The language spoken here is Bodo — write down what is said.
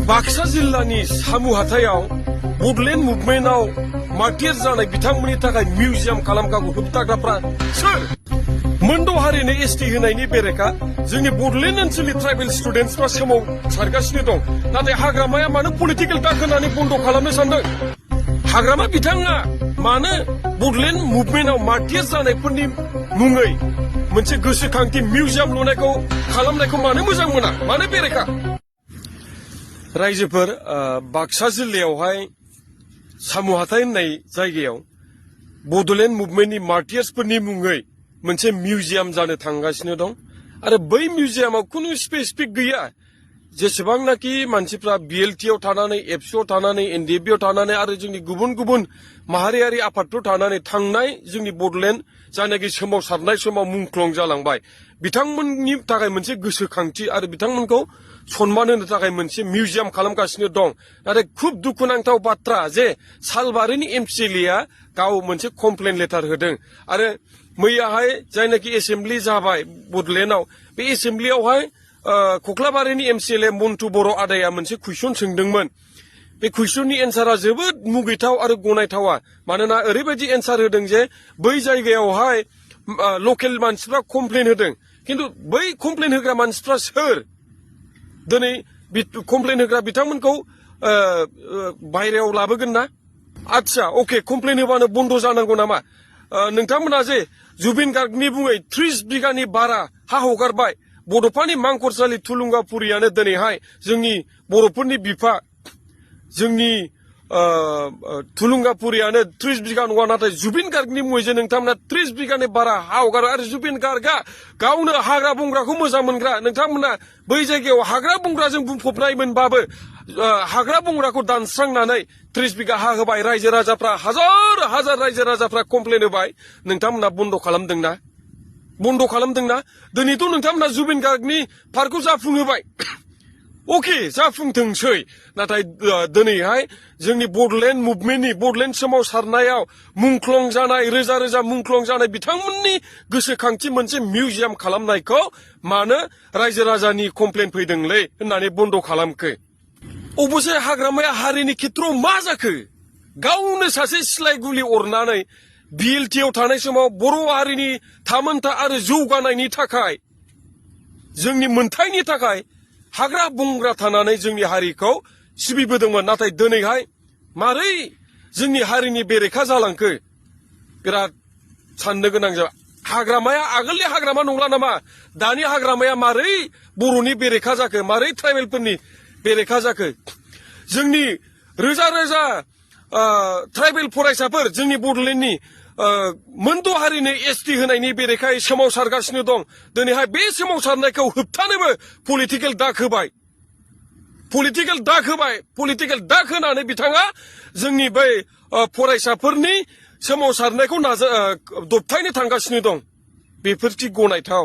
बाक्सा जिल्लानि सामु हाथायाव बडलेण्ड मुभमेन्टआव मार्टियार जानाय बिथांमोननि थाखाय मिउजियाम खालामग्राखौ होबथाग्राफ्रा सोर? मोनद' हारिनो एसटि होनायनि बेरेखा जोंनि बडलेण्ड ओनसोलनि ट्राइबेल स्टुडेन्टसफ्रा सोमावसारगासिनो दं। नाथाय हाग्रामाया मानो पलिटिकेल दाग होनानै बन्द खालामनो सानदों? हाग्रामा बिथाङा मानो बडलेण्ड मुभमेन्टआव मार्टियार जानायफोरनि मुङै मोनसे गोसोखांथि मिउजियाम लुनायखौ खालामनायखौ मानो मोजां मोना? मानो बेरेखा? रायजोफोर, बाक्सा जिल्लायावहाय सामु हाथाय होननाय जायगायाव बडलेण्ड मुभमेन्टनि मार्टियार्सफोरनि मुङै मोनसे मिउजियाम जानो थांगासिनो दं आरो बै मिउजियामाव खुनु स्पेसिफिक गैया। जेसेबांनाखि मानसिफ्रा बिएलटिआव थानानै, एबसुआव थानानै, एनडिएफबिआव थानानै आरो जोंनि गुबुन गुबुन माहारियारि आफादफोराव थानानै थांनाय जोंनि बडलेण्ड जायनाखि सोमावसारनाय समाव मुंख्लं जालांबाय, बिथांमोननि थाखाय मोनसे गोसोखांथि आरो बिथांमोनखौ सन्मान होनो थाखाय मोनसे मिउजियाम खालामगासिनो दं। नाथाय खुब दुखुनांथाव बाथ्रा जे सालबारिनि एमसिएलएआ गाव मोनसे कमप्लेन लेटार होदों आरो मैयाहाय जायनाखि एसेम्बलि जाबाय बडलेण्डआव, बे एसेम्बलियावहाय कख्लाबारिनि एमसिएलए मन्टु बर' आदाया मोनसे कुइसन सोंदोंमोन। बे कुइसननि एन्सारा जोबोद मुगैथाव आरो गनायथावा। मानोना ओरैबायदि एन्सार होदों जे बै जायगायावहाय लकेल मानसिफ्रा कमप्लेन होदों, किन्तु बै कमप्लेन होग्रा मानसिफ्रा सोर? दिनै कमप्लेन होग्रा बिथांमोनखौ बायरायाव लाबोगोन ना? आच्छा, अके, कमप्लेन होबानो बन्द जानांगौ नामा? नोंथांमोना जे जुबिन गार्गनि मुङै 30 बिगानि बारा हा हगारबाय, बड'फानि मांखरसालि थुलुंगापुरियानो दिनैहाय जोंनि बर'फोरनि बिफा, जोंनि थुलुंगापुरियानो 30 बिगा नङा, नाथाय जुबिन गार्गनि मुङै जे नोंथांमोना 30 बिगानि बारा हा हगारो आरो जुबिन गार्गआ गावनो हाग्रा बंग्राखौ मोजां मोनग्रा। नोंथांमोना बै जायगायाव हाग्रा बंग्राजों बुंफबनाय मोनबाबो हाग्रा बंग्राखौ दानस्रांनानै 30 बिगा हा होबाय। रायजो राजाफ्रा हाजार हाजार रायजो राजाफ्रा कमप्लेन होबाय। नोंथांमोना बन्द खालामदोंना? बन्द खालामदोंना? दिनैथ' नोंथांमोना जुबिन गार्गनि पार्कखौ जाफुंहोबाय। अके, जाफुंथोंसै, नाथाय दिनैहाय जोंनि बडलेण्ड मुभमेन्टनि, बडलेण्ड सोमावसारनायाव मुंख्लं जानाय, रोजा रोजा मुंख्लं जानाय बिथांमोननि गोसोखांथि मोनसे मिउजियाम खालामनायखौ मानो रायजो राजानि कमप्लेन फैदोंलै होननानै बन्द खालामखो? अबसे हाग्रामाया हारिनि खेत्रआव मा जाखो? गावनो सासे सिलाय गुलि अरनानै बिएलटिआव थानाय समाव बर' हारिनि थामोनथा आरो जौगानायनि थाखाय, जोंनि मोनथायनि थाखाय हाग्रा बंग्रा थानानै जोंनि हारिखौ सिबिबोदोंमोन। नाथाय दिनैहाय मारै जोंनि हारिनि बेरेखा जालांखो? बिराद साननो गोनां जाबाय। हाग्रामाया आगोलनि हाग्रामा नंला नामा? दानि हाग्रामाया मारै बर'नि बेरेखा जाखो? मारै ट्राइबेलफोरनि बेरेखा जाखो? जोंनि रोजा रोजा ट्राइबेल फरायसाफोर जोंनि बडलेण्डनि मोनद' हारिनो एसटि होनायनि बेरेखायै सोमावसारगासिनो दं। दिनैहाय बे सोमावसारनायखौ होबथानोबो पलिटिकेल दाग होबाय। पलिटिकेल दाग होनानै बिथाङा जोंनि बै फरायसाफोरनि सोमावसारनायखौ दबथायनो थांगासिनो दं। बेफोरखि गनायथाव?